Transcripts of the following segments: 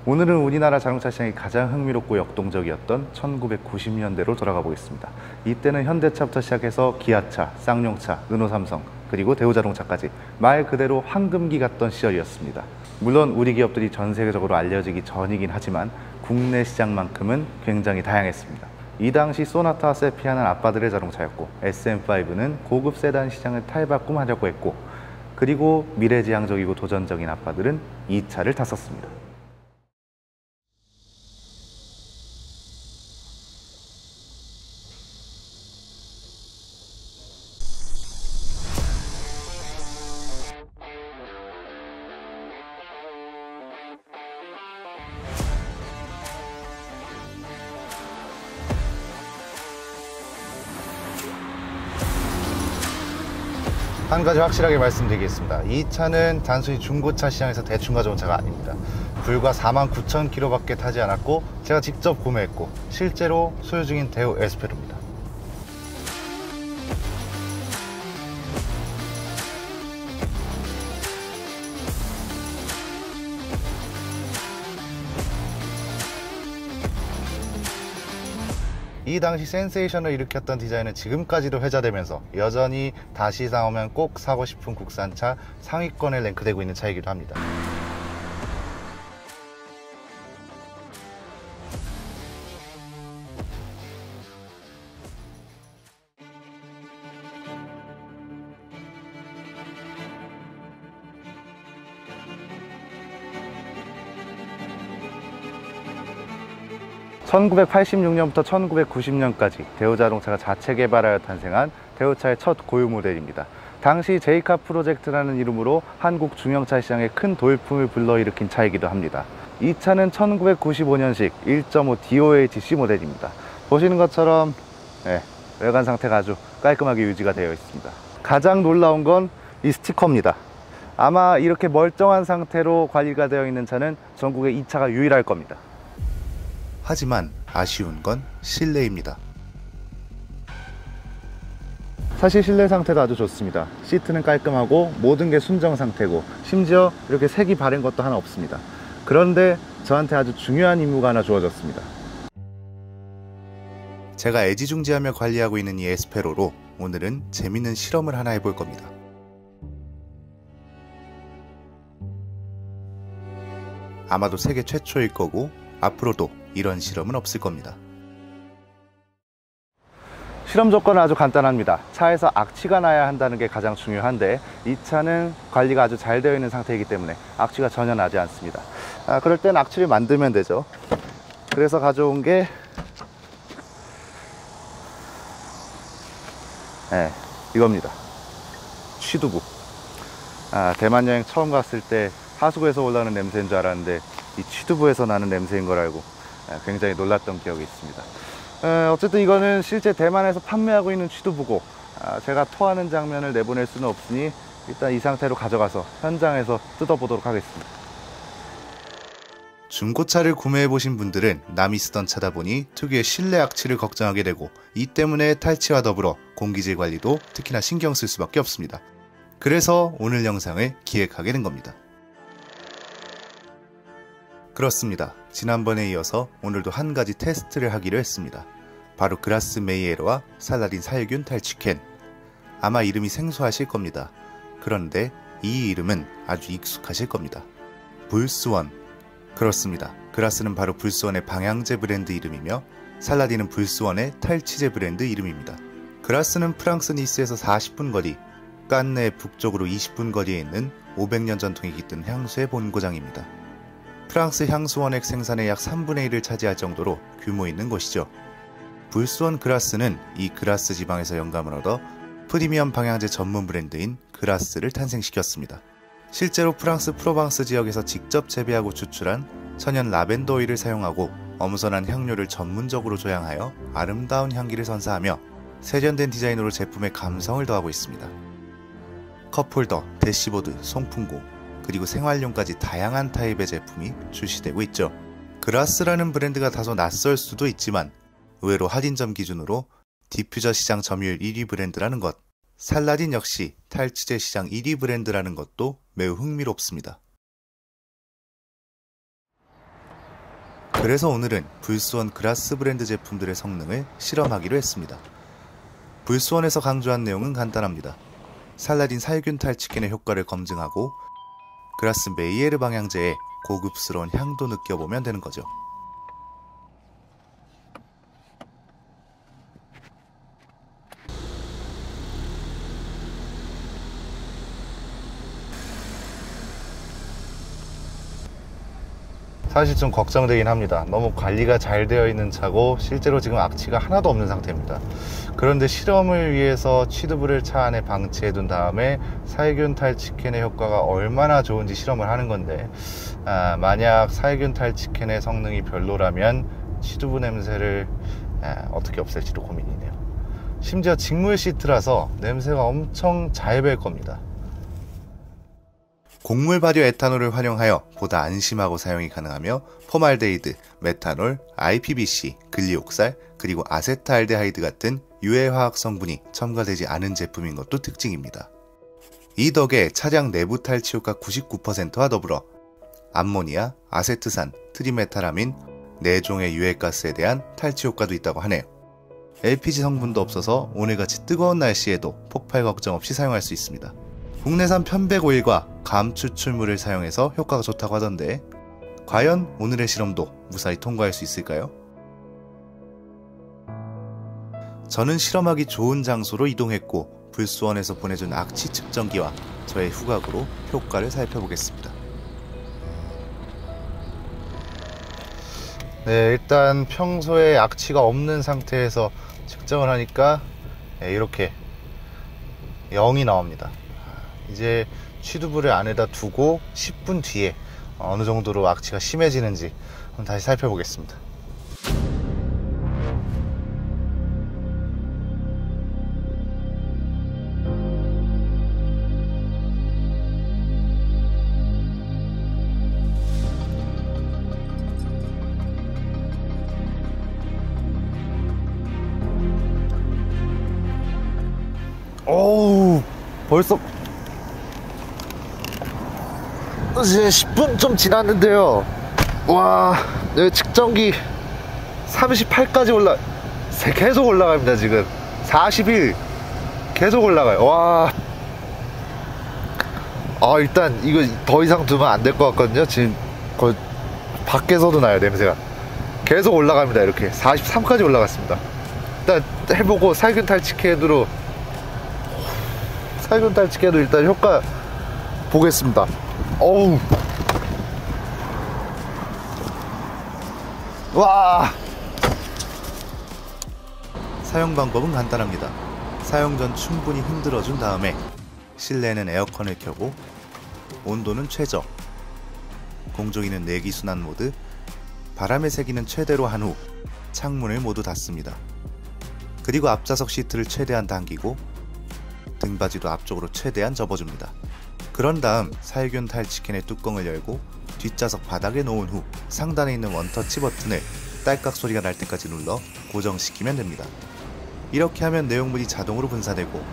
오늘은 우리나라 자동차 시장이 가장 흥미롭고 역동적이었던 1990년대로 돌아가 보겠습니다. 이때는 현대차부터 시작해서 기아차, 쌍용차, 르노삼성, 그리고 대우자동차까지 말 그대로 황금기 같던 시절이었습니다. 물론 우리 기업들이 전 세계적으로 알려지기 전이긴 하지만 국내 시장만큼은 굉장히 다양했습니다. 이 당시 소나타와 세피아는 아빠들의 자동차였고, SM5는 고급 세단 시장을 탈바꿈하려고 했고, 그리고 미래지향적이고 도전적인 아빠들은 이 차를 탔었습니다. 한 가지 확실하게 말씀드리겠습니다. 이 차는 단순히 중고차 시장에서 대충 가져온 차가 아닙니다. 불과 49,000km 밖에 타지 않았고, 제가 직접 구매했고 실제로 소유 중인 대우 에스페로입니다. 이 당시 센세이션을 일으켰던 디자인은 지금까지도 회자되면서 여전히 다시 나오면 꼭 사고 싶은 국산차 상위권에 랭크되고 있는 차이기도 합니다. (1986년부터) (1990년까지) 대우자동차가 자체 개발하여 탄생한 대우차의 첫 고유 모델입니다. 당시 제이카 프로젝트라는 이름으로 한국 중형차 시장에 큰 돌풍을 불러일으킨 차이기도 합니다. 이 차는 1995년식 1.5 DOHC 모델입니다. 보시는 것처럼 외관 상태가 아주 깔끔하게 유지가 되어 있습니다. 가장 놀라운 건 이 스티커입니다. 아마 이렇게 멀쩡한 상태로 관리가 되어 있는 차는 전국에 이 차가 유일할 겁니다. 하지만 아쉬운 건 실내입니다. 사실 실내 상태도 아주 좋습니다. 시트는 깔끔하고 모든 게 순정 상태고, 심지어 이렇게 색이 바른 것도 하나 없습니다. 그런데 저한테 아주 중요한 임무가 하나 주어졌습니다. 제가 애지중지하며 관리하고 있는 이 에스페로로 오늘은 재밌는 실험을 하나 해볼 겁니다. 아마도 세계 최초일 거고, 앞으로도 이런 실험은 없을 겁니다. 실험 조건은 아주 간단합니다. 차에서 악취가 나야 한다는 게 가장 중요한데, 이 차는 관리가 아주 잘 되어 있는 상태이기 때문에 악취가 전혀 나지 않습니다. 그럴 땐 악취를 만들면 되죠. 그래서 가져온 게 이겁니다. 취두부. 대만 여행 처음 갔을 때 하수구에서 올라오는 냄새인 줄 알았는데 이 취두부에서 나는 냄새인 걸 알고 굉장히 놀랐던 기억이 있습니다. 어쨌든 이거는 실제 대만에서 판매하고 있는 취두부고, 제가 토하는 장면을 내보낼 수는 없으니 일단 이 상태로 가져가서 현장에서 뜯어보도록 하겠습니다. 중고차를 구매해보신 분들은 남이 쓰던 차다 보니 특유의 실내 악취를 걱정하게 되고, 이 때문에 탈취와 더불어 공기질 관리도 특히나 신경 쓸 수밖에 없습니다. 그래서 오늘 영상을 기획하게 된 겁니다. 그렇습니다. 지난번에 이어서 오늘도 한 가지 테스트를 하기로 했습니다. 바로 그라스 메이에르와 살라딘 살균 탈취캔. 아마 이름이 생소하실 겁니다. 그런데 이 이름은 아주 익숙하실 겁니다. 불스원. 그렇습니다. 그라스는 바로 불스원의 방향제 브랜드 이름이며, 살라딘은 불스원의 탈취제 브랜드 이름입니다. 그라스는 프랑스 니스에서 40분 거리, 깐네 북쪽으로 20분 거리에 있는 500년 전통이 깃든 향수의 본고장입니다. 프랑스 향수 원액 생산의 약 3분의 1을 차지할 정도로 규모 있는 곳이죠. 불스원 그라스는 이 그라스 지방에서 영감을 얻어 프리미엄 방향제 전문 브랜드인 그라스를 탄생시켰습니다. 실제로 프랑스 프로방스 지역에서 직접 재배하고 추출한 천연 라벤더 오일을 사용하고 어무선한 향료를 전문적으로 조향하여 아름다운 향기를 선사하며 세련된 디자인으로 제품에 감성을 더하고 있습니다. 컵홀더, 대시보드, 송풍구, 그리고 생활용까지 다양한 타입의 제품이 출시되고 있죠. 그라스라는 브랜드가 다소 낯설 수도 있지만 의외로 할인점 기준으로 디퓨저 시장 점유율 1위 브랜드라는 것, 살라딘 역시 탈취제 시장 1위 브랜드라는 것도 매우 흥미롭습니다. 그래서 오늘은 불스원 그라스 브랜드 제품들의 성능을 실험하기로 했습니다. 불스원에서 강조한 내용은 간단합니다. 살라딘 살균 탈취캔의 효과를 검증하고 그라스 메이에르 방향제의 고급스러운 향도 느껴보면 되는 거죠. 사실 좀 걱정되긴 합니다. 너무 관리가 잘 되어 있는 차고 실제로 지금 악취가 하나도 없는 상태입니다. 그런데 실험을 위해서 취두부를 차 안에 방치해 둔 다음에 살균 탈취캔의 효과가 얼마나 좋은지 실험을 하는 건데, 만약 살균 탈취캔의 성능이 별로라면 취두부 냄새를 어떻게 없앨지도 고민이네요. 심지어 직물 시트라서 냄새가 엄청 잘 배 겁니다. 곡물 발효 에탄올을 활용하여 보다 안심하고 사용이 가능하며 포말데이드, 메탄올, IPBC, 글리옥살, 그리고 아세트알데하이드 같은 유해 화학 성분이 첨가되지 않은 제품인 것도 특징입니다. 이 덕에 차량 내부 탈취 효과 99%와 더불어 암모니아, 아세트산, 트리메타라민, 4종의 유해가스에 대한 탈취 효과도 있다고 하네요. LPG 성분도 없어서 오늘같이 뜨거운 날씨에도 폭발 걱정 없이 사용할 수 있습니다. 국내산 편백 오일과 감 추출물을 사용해서 효과가 좋다고 하던데, 과연 오늘의 실험도 무사히 통과할 수 있을까요? 저는 실험하기 좋은 장소로 이동했고 불스원에서 보내준 악취 측정기와 저의 후각으로 효과를 살펴보겠습니다. 네, 일단 평소에 악취가 없는 상태에서 측정을 하니까 이렇게 0이 나옵니다. 이제 취두부를 안에다 두고 10분 뒤에 어느 정도로 악취가 심해지는지 한번 다시 살펴보겠습니다. 어우, 벌써 이제 10분 좀 지났는데요. 와, 네, 측정기 38까지 계속 올라갑니다. 지금 41 계속 올라가요. 와, 일단 이거 더 이상 두면 안 될 것 같거든요. 지금 거의 밖에서도 나요. 냄새가 계속 올라갑니다. 이렇게 43까지 올라갔습니다. 일단 해보고 살균 탈취캔으로 일단 효과 보겠습니다. 어우, 와. 사용 방법은 간단합니다. 사용 전 충분히 흔들어준 다음에 실내에는 에어컨을 켜고 온도는 최저, 공조기는 내기순환 모드, 바람의 세기는 최대로 한 후 창문을 모두 닫습니다. 그리고 앞좌석 시트를 최대한 당기고 등받이도 앞쪽으로 최대한 접어줍니다. 그런 다음 살균 탈취캔의 뚜껑을 열고 뒷좌석 바닥에 놓은 후 상단에 있는 원터치 버튼을 딸깍 소리가 날 때까지 눌러 고정시키면 됩니다. 이렇게 하면 내용물이 자동으로 분사되고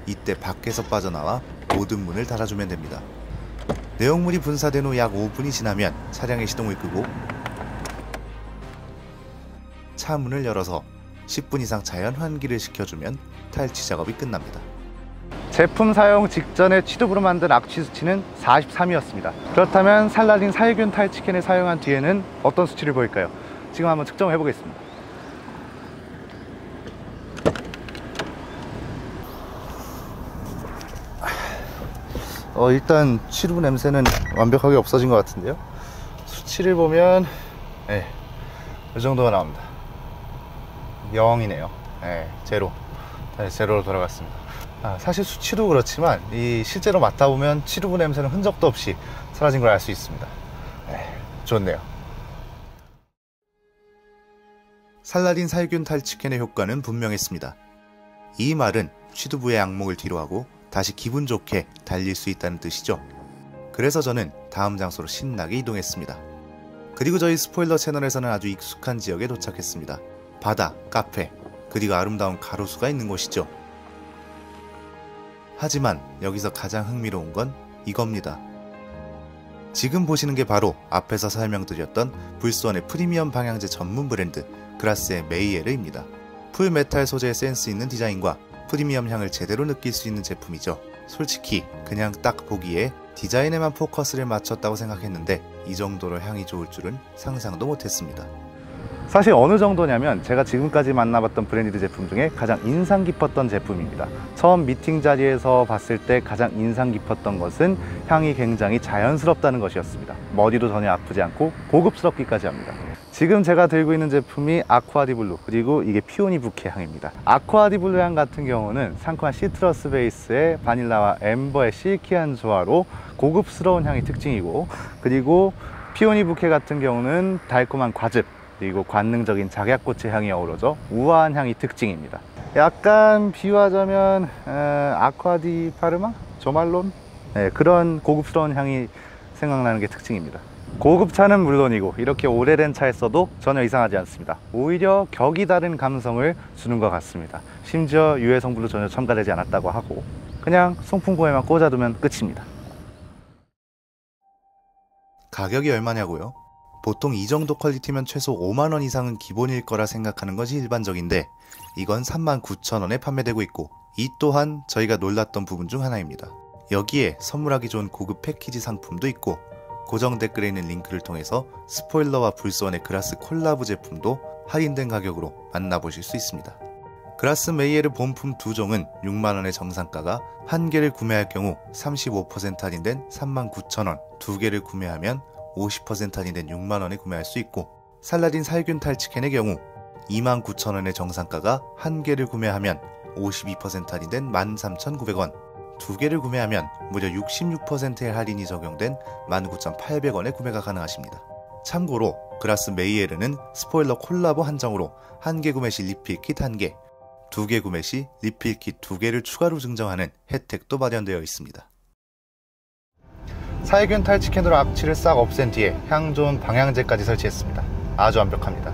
이때 밖에서 빠져나와 모든 문을 닫아주면 됩니다. 내용물이 분사된 후 약 5분이 지나면 차량의 시동을 끄고 차 문을 열어서 10분 이상 자연 환기를 시켜주면 탈취 작업이 끝납니다. 제품 사용 직전에 취두부로 만든 악취 수치는 43이었습니다. 그렇다면 살라딘 살균 탈취캔을 사용한 뒤에는 어떤 수치를 보일까요? 지금 한번 측정해 보겠습니다. 일단 취두부 냄새는 완벽하게 없어진 것 같은데요. 수치를 보면 이 정도가 나옵니다. 0이네요. 제로. 다시 제로로 돌아갔습니다. 사실 수치도 그렇지만 실제로 맡아보면 취두부 냄새는 흔적도 없이 사라진 걸 알 수 있습니다. 좋네요. 살라딘 살균 탈취캔의 효과는 분명했습니다. 이 말은 취두부의 악몽을 뒤로하고 다시 기분 좋게 달릴 수 있다는 뜻이죠. 그래서 저는 다음 장소로 신나게 이동했습니다. 그리고 저희 스포일러 채널에서는 아주 익숙한 지역에 도착했습니다. 바다, 카페, 그리고 아름다운 가로수가 있는 곳이죠. 하지만 여기서 가장 흥미로운 건 이겁니다. 지금 보시는 게 바로 앞에서 설명드렸던 불스원의 프리미엄 방향제 전문 브랜드 그라스의 메이에르입니다. 풀메탈 소재의 센스 있는 디자인과 프리미엄 향을 제대로 느낄 수 있는 제품이죠. 솔직히 그냥 딱 보기에 디자인에만 포커스를 맞췄다고 생각했는데 이 정도로 향이 좋을 줄은 상상도 못했습니다. 사실 어느 정도냐면 제가 지금까지 만나봤던 브랜디드 제품 중에 가장 인상 깊었던 제품입니다. 처음 미팅 자리에서 봤을 때 가장 인상 깊었던 것은 향이 굉장히 자연스럽다는 것이었습니다. 머리도 전혀 아프지 않고 고급스럽기까지 합니다. 지금 제가 들고 있는 제품이 아쿠아디블루, 그리고 이게 피오니 부케 향입니다. 아쿠아디블루 향 같은 경우는 상큼한 시트러스 베이스의 바닐라와 엠버의 실키한 조화로 고급스러운 향이 특징이고, 그리고 피오니 부케 같은 경우는 달콤한 과즙, 그리고 관능적인 작약꽃의 향이 어우러져 우아한 향이 특징입니다. 약간 비유하자면 아쿠아디 파르마? 조말론? 네, 그런 고급스러운 향이 생각나는 게 특징입니다. 고급차는 물론이고 이렇게 오래된 차에 써도 전혀 이상하지 않습니다. 오히려 격이 다른 감성을 주는 것 같습니다. 심지어 유해 성분도 전혀 첨가되지 않았다고 하고 그냥 송풍구에만 꽂아두면 끝입니다. 가격이 얼마냐고요? 보통 이 정도 퀄리티면 최소 5만원 이상은 기본일 거라 생각하는 것이 일반적인데 이건 39,000원에 판매되고 있고, 이 또한 저희가 놀랐던 부분 중 하나입니다. 여기에 선물하기 좋은 고급 패키지 상품도 있고, 고정 댓글에 있는 링크를 통해서 스포일러와 불스원의 그라스 콜라보 제품도 할인된 가격으로 만나보실 수 있습니다. 그라스 메이에르 본품 2종은 6만원의 정상가가 한 개를 구매할 경우 35% 할인된 39,000원, 두 개를 구매하면 50% 할인된 6만원에 구매할 수 있고, 살라딘 살균 탈취캔의 경우 29,000원의 정상가가 한 개를 구매하면 52% 할인된 13,900원, 두 개를 구매하면 무려 66%의 할인이 적용된 19,800원에 구매가 가능하십니다. 참고로 그라스 메이에르는 스포일러 콜라보 한정으로 한 개 구매 시 리필킷 1개, 두 개 구매 시 리필킷 2개를 추가로 증정하는 혜택도 마련되어 있습니다. 살균 탈취캔으로 악취를 싹 없앤 뒤에 향 좋은 방향제까지 설치했습니다. 아주 완벽합니다.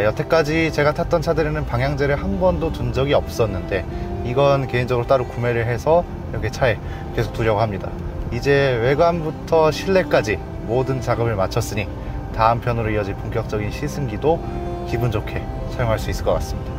여태까지 제가 탔던 차들에는 방향제를 한 번도 둔 적이 없었는데 이건 개인적으로 따로 구매를 해서 이렇게 차에 계속 두려고 합니다. 이제 외관부터 실내까지 모든 작업을 마쳤으니 다음 편으로 이어질 본격적인 시승기도 기분 좋게 사용할 수 있을 것 같습니다.